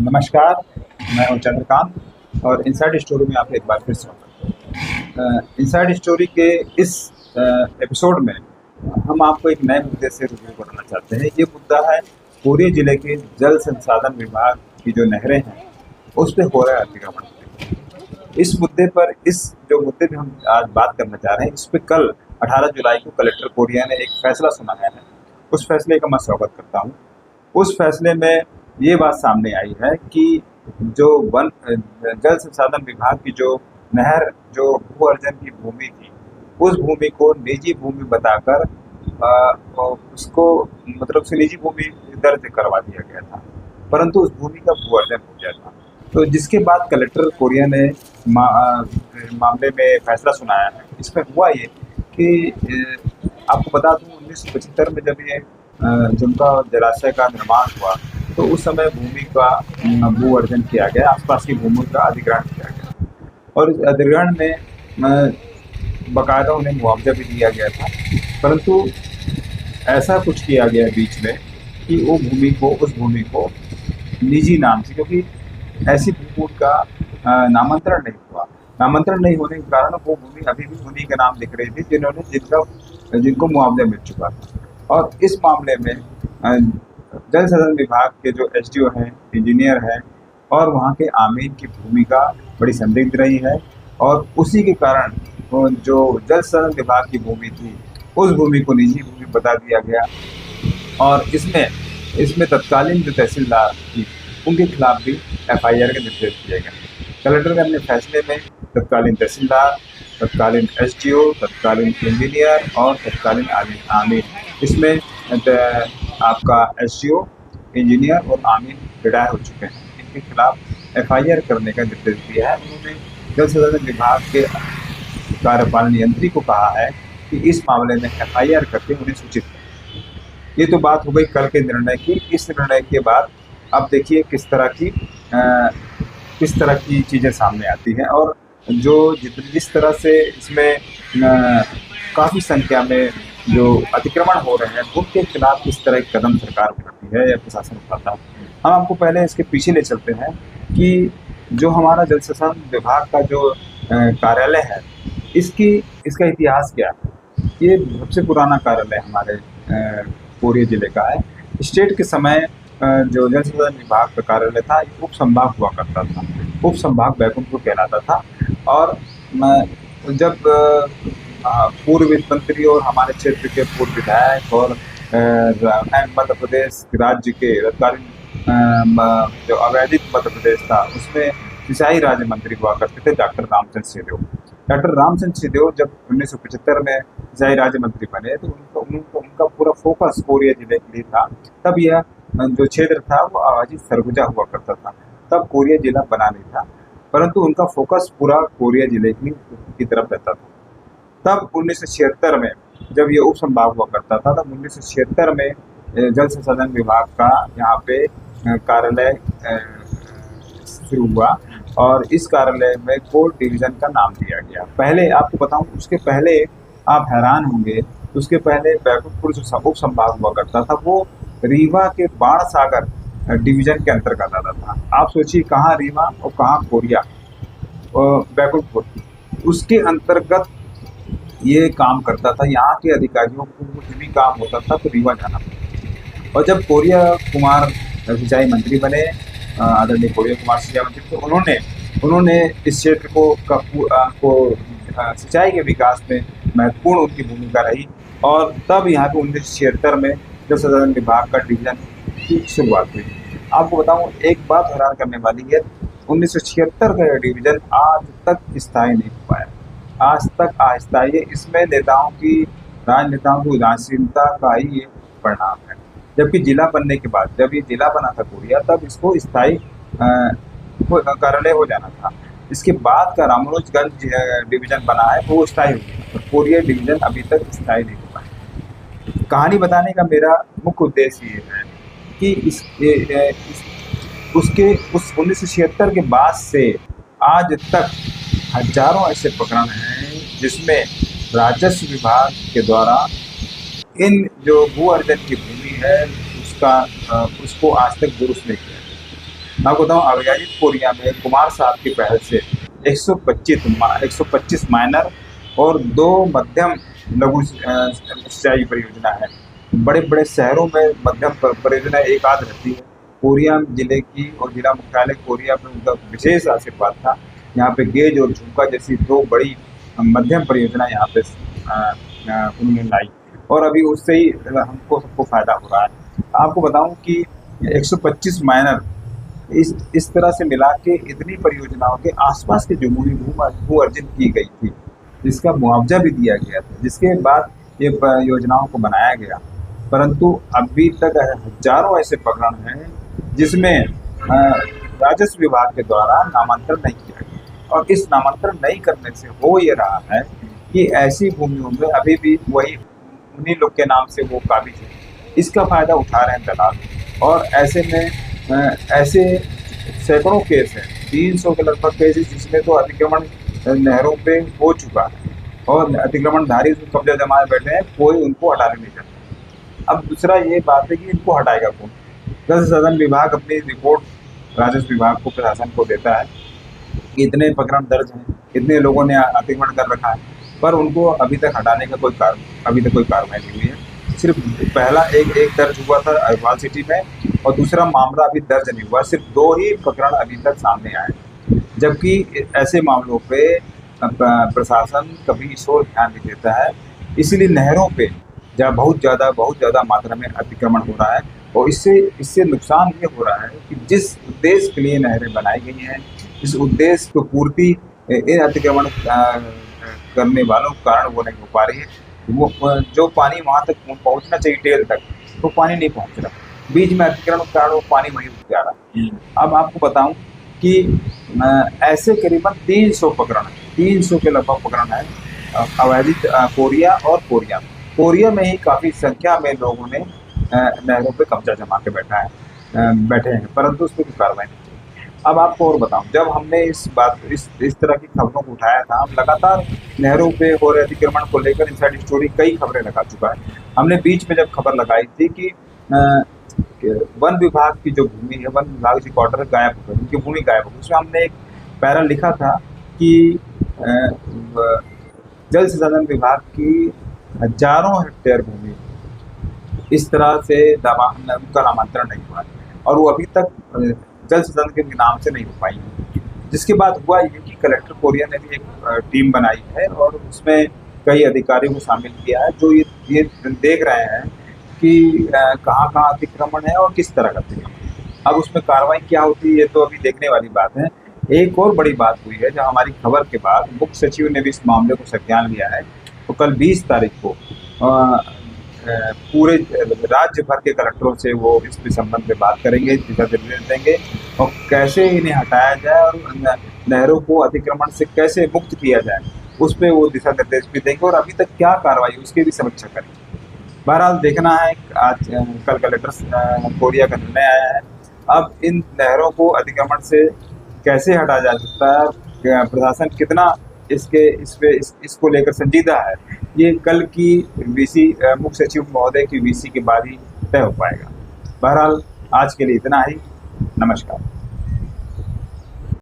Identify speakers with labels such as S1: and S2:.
S1: नमस्कार, मैं हूं चंद्रकांत और इनसाइड स्टोरी में आपका एक बार फिर स्वागत है। इनसाइड स्टोरी के इस एपिसोड में हम आपको एक नए मुद्दे से रूबरू कराना चाहते हैं। ये मुद्दा है पूरी जिले के जल संसाधन विभाग की जो नहरें हैं उस पे हो रहा है अतिक्रमण। इस मुद्दे पर जो मुद्दे पे हम आज बात करना चाह रहे हैं, इस पे कल 18 जुलाई को कलेक्टर कोरिया ने एक फैसला सुनाया है। उस फैसले का मैं स्वागत करता हूँ। उस फैसले में ये बात सामने आई है कि जो जल संसाधन विभाग की जो नहर जो भू अर्जन की भूमि थी, उस भूमि को निजी भूमि बताकर उसको मतलब उसे निजी भूमि दर्ज करवा दिया गया था, परंतु उस भूमि का भू अर्जन हो गया था। तो जिसके बाद कलेक्टर कोरिया ने मामले में फैसला सुनाया है। इसमें हुआ ये कि आपको बता दूं 1975 में जब ये जुमका जलाशय का निर्माण हुआ तो उस समय भूमि का भू अर्जन किया गया, आसपास की भूमि का अधिग्रहण किया गया और इस अधिग्रहण में बाकायदा उन्हें मुआवजा भी दिया गया था। परंतु ऐसा कुछ किया गया बीच में कि उस भूमि को निजी नाम से, क्योंकि ऐसी भूमि का नामांतरण नहीं हुआ। नामांतरण नहीं होने के कारण वो भूमि अभी भी उन्हीं का नाम लिख रही थी जिनको मुआवजा मिल चुका था। और इस मामले में जल संसाधन विभाग के जो एसडीओ हैं, इंजीनियर हैं और वहाँ के आमीन की भूमिका बड़ी संदिग्ध रही है और उसी के कारण जो जल संसाधन विभाग की भूमि थी उस भूमि को निजी भूमि बता दिया गया और इसमें तत्कालीन जो तहसीलदार थी उनके खिलाफ भी एफआईआर के निर्देश दिए गए। कलेक्टर ने अपने फैसले में तत्कालीन तहसीलदार, तत्कालीन एसडीओ, तत्कालीन इंजीनियर और तत्कालीन आमीन, इसमें आपका एसडीओ, इंजीनियर और आमीन रिटायर हो चुके हैं, इनके खिलाफ एफआईआर करने का निर्देश दिया है। उन्होंने जल संसाधन विभाग के कार्यपालन यंत्री को कहा है कि इस मामले में एफआईआर करके उन्हें सूचित करें। ये तो बात हो गई कल के निर्णय की। इस निर्णय के बाद अब देखिए किस तरह की चीज़ें सामने आती हैं और जिस तरह से इसमें काफ़ी संख्या में जो अतिक्रमण हो रहे हैं उनके खिलाफ किस तरह के कदम सरकार उठाती है या प्रशासन उठाता है। हम आपको पहले इसके पीछे ले चलते हैं कि जो हमारा जल संसाधन विभाग का जो कार्यालय है इसका इतिहास क्या है। ये सबसे पुराना कार्यालय हमारे पूरे जिले का है। स्टेट के समय जो जल संसाधन विभाग का कार्यालय था उप संभाग हुआ करता था। उप संभाग बैकुंठपुर कहलाता था और जब पूर्व वित्त मंत्री और हमारे क्षेत्र के पूर्व विधायक और मध्य प्रदेश राज्य के तत्कालीन जो अवैधिक मध्य प्रदेश था उसमें सिंचाई राज्य मंत्री हुआ करते थे डॉक्टर रामचंद्र सिंहदेव। डॉक्टर रामचंद्र सिंहदेव जब 1975 में सिंचाई राज्य मंत्री बने तो उनका पूरा फोकस कोरिया जिले के लिए था। तब यह जो क्षेत्र था वो आवाजी सरगुजा हुआ करता था, तब कोरिया जिला बना नहीं था, परंतु उनका फोकस पूरा कोरिया जिले की तरफ रहता था। तब 1976 में जब ये उप संभाग हुआ करता था तब 1976 में जल संसाधन विभाग का यहाँ पे कार्यालय शुरू हुआ और इस कार्यालय में कोल डिवीजन का नाम दिया गया। पहले आपको बताऊं, उसके पहले आप हैरान होंगे, उसके पहले बैकुंठपुर जो उप संभाग हुआ करता था वो रीवा के बाण सागर डिवीजन के अंतर्गत आता था। आप सोचिए कहाँ रीवा और कहाँ कोरिया और बैकुंठपुर, उसके अंतर्गत ये काम करता था। यहाँ के अधिकारियों को कुछ भी काम होता था तो रीवा जाना पड़ता। और जब कोरिया कुमार सिंचाई मंत्री बने, आदरणीय कोरिया कुमार सिंचाई मंत्री, तो उन्होंने इस क्षेत्र को सिंचाई के विकास में महत्वपूर्ण उनकी भूमिका रही और तब यहाँ पे 1976 में जल संसाधन विभाग का डिवीजन की शुरुआत हुई। आपको बताऊँ एक बात हैरान करने वाली है, 1976 का डिवीजन आज तक स्थायी नहीं हो पाया, आज तक अस्थायी है। इसमें राजनेताओं की उदासीनता का ही ये परिणाम है। जबकि जिला बनने के बाद जब ये जिला बना था कोरिया तब इसको स्थायी कार्यालय हो जाना था। इसके बाद का रामानुजगंज डिवीजन बना है वो स्थायी हो गया, तो कोरिया डिवीजन अभी तक स्थायी नहीं हो पाया। कहानी बताने का मेरा मुख्य उद्देश्य ये है कि उस 1976 के बाद से आज तक हजारों ऐसे प्रकरण हैं जिसमें राजस्व विभाग के द्वारा इन जो भू अर्जन की भूमि है उसको आज तक दुरुस्त नहीं किया। मैं आपको बताऊँ अविभाजित कोरिया में कुमार साहब की पहल से 125 माइनर और 2 मध्यम लघु सिंचाई परियोजना है। बड़े बड़े शहरों में मध्यम परियोजना एक आध रहती है। कोरिया जिले की और जिला मुख्यालय कोरिया में उनका विशेष आशीर्वाद था। यहाँ पे गेज और झुमका जैसी 2 बड़ी मध्यम परियोजना यहाँ पे उन्होंने लाई और अभी उससे ही हमको सबको फायदा हो रहा है। आपको बताऊं कि 125 माइनर इस तरह से मिला के इतनी परियोजनाओं के आसपास के जो भू अर्जित की गई थी, जिसका मुआवजा भी दिया गया था, जिसके बाद ये योजनाओं को बनाया गया। परंतु अभी तक हजारों ऐसे प्रकरण हैं जिसमें राजस्व विभाग के द्वारा नामांतरण नहीं किया गया और इस नामांतरण नहीं करने से हो ये रहा है कि ऐसी भूमियों में अभी भी वही उन्हीं लोग के नाम से वो काबिज है। इसका फायदा उठा रहे हैं दलाल और ऐसे में ऐसे सैकड़ों केस हैं, 300 के लगभग केसेस जिसमें तो अतिक्रमण नहरों पे हो चुका है और अतिक्रमणधारी उसमें कब्जा जमाए बैठे हैं, कोई उनको हटाने नहीं चाहता। अब दूसरा ये बात है कि इनको हटाएगा कौन? जल संसाधन विभाग अपनी रिपोर्ट राजस्व विभाग को, प्रशासन को देता है कि इतने प्रकरण दर्ज हैं, इतने लोगों ने अतिक्रमण कर रखा है, पर उनको अभी तक हटाने का कोई कार्रवाई नहीं हुई है। सिर्फ पहला एक दर्ज हुआ था अरवाल सिटी में और दूसरा मामला अभी दर्ज नहीं हुआ। सिर्फ 2 ही प्रकरण अभी तक सामने आए, जबकि ऐसे मामलों पे प्रशासन कभी इस ओर ध्यान नहीं देता है। इसीलिए नहरों पे जहाँ बहुत ज़्यादा मात्रा में अतिक्रमण हो रहा है और इससे नुकसान ये हो रहा है कि जिस उद्देश्य के लिए नहरें बनाई गई हैं, इस उद्देश्य को पूर्ति इन अतिक्रमण करने वालों के कारण वो नहीं हो पा रही है। वो जो पानी वहाँ तक पहुँचना चाहिए टेल तक, तो पानी नहीं पहुँच रहा, बीच में अतिक्रमण के कारण वो पानी वहीं रुक जा रहा है। अब आपको बताऊं कि ऐसे करीबन 300 प्रकरण, 300 के लगभग प्रकरण है अवैधिक कोरिया और कोरिया में ही काफ़ी संख्या में लोगों ने नहरों पे कब्जा जमा के बैठे हैं, परंतु उस पर कोई कार्रवाई नहीं की। अब आपको और बताऊं, जब हमने इस तरह की खबरों को उठाया था, हम लगातार नहरों पे हो रहे अतिक्रमण को लेकर इनसाइड स्टोरी कई खबरें लगा चुका है। हमने बीच में जब खबर लगाई थी कि वन विभाग की जो भूमि है, वन विभाग की क्वार्टर गायब हो गई, उनकी भूमि गायब हो गई। उसमें हमने एक पैरा लिखा था कि जल संसाधन विभाग की हजारों हेक्टेयर भूमि इस तरह से उनका नामांतरण नहीं हुआ और वो अभी तक जल संसाधन के नाम से नहीं हो पाई है। जिसके बाद हुआ ये कि कलेक्टर कोरिया ने भी एक टीम बनाई है और उसमें कई अधिकारियों को शामिल किया है जो ये देख रहे हैं कि कहाँ अतिक्रमण है और किस तरह का अतिक्रमण। अब उसमें कार्रवाई क्या होती है ये तो अभी देखने वाली बात है। एक और बड़ी बात हुई है, जब हमारी खबर के बाद मुख्य सचिव ने भी इस मामले को संज्ञान लिया है, तो कल 20 तारीख को पूरे राज्य भर के कलेक्टरों से वो इस संबंध में बात करेंगे, दिशा निर्देश देंगे और कैसे इन्हें हटाया जाए और नहरों को अतिक्रमण से कैसे मुक्त किया जाए, उस पर वो दिशा निर्देश भी देंगे और अभी तक क्या कार्रवाई उसकी भी समीक्षा करेंगे। बहरहाल देखना है, आज कल कलेक्टर कोरिया का निर्णय आया है। अब इन नहरों को अतिक्रमण से कैसे हटाया जा सकता है, प्रशासन कितना इसको लेकर संजीदा है, ये कल की वीसी मुख्य सचिव महोदय की वीसी के बाद ही तय हो पाएगा। बहरहाल आज के लिए इतना ही। नमस्कार।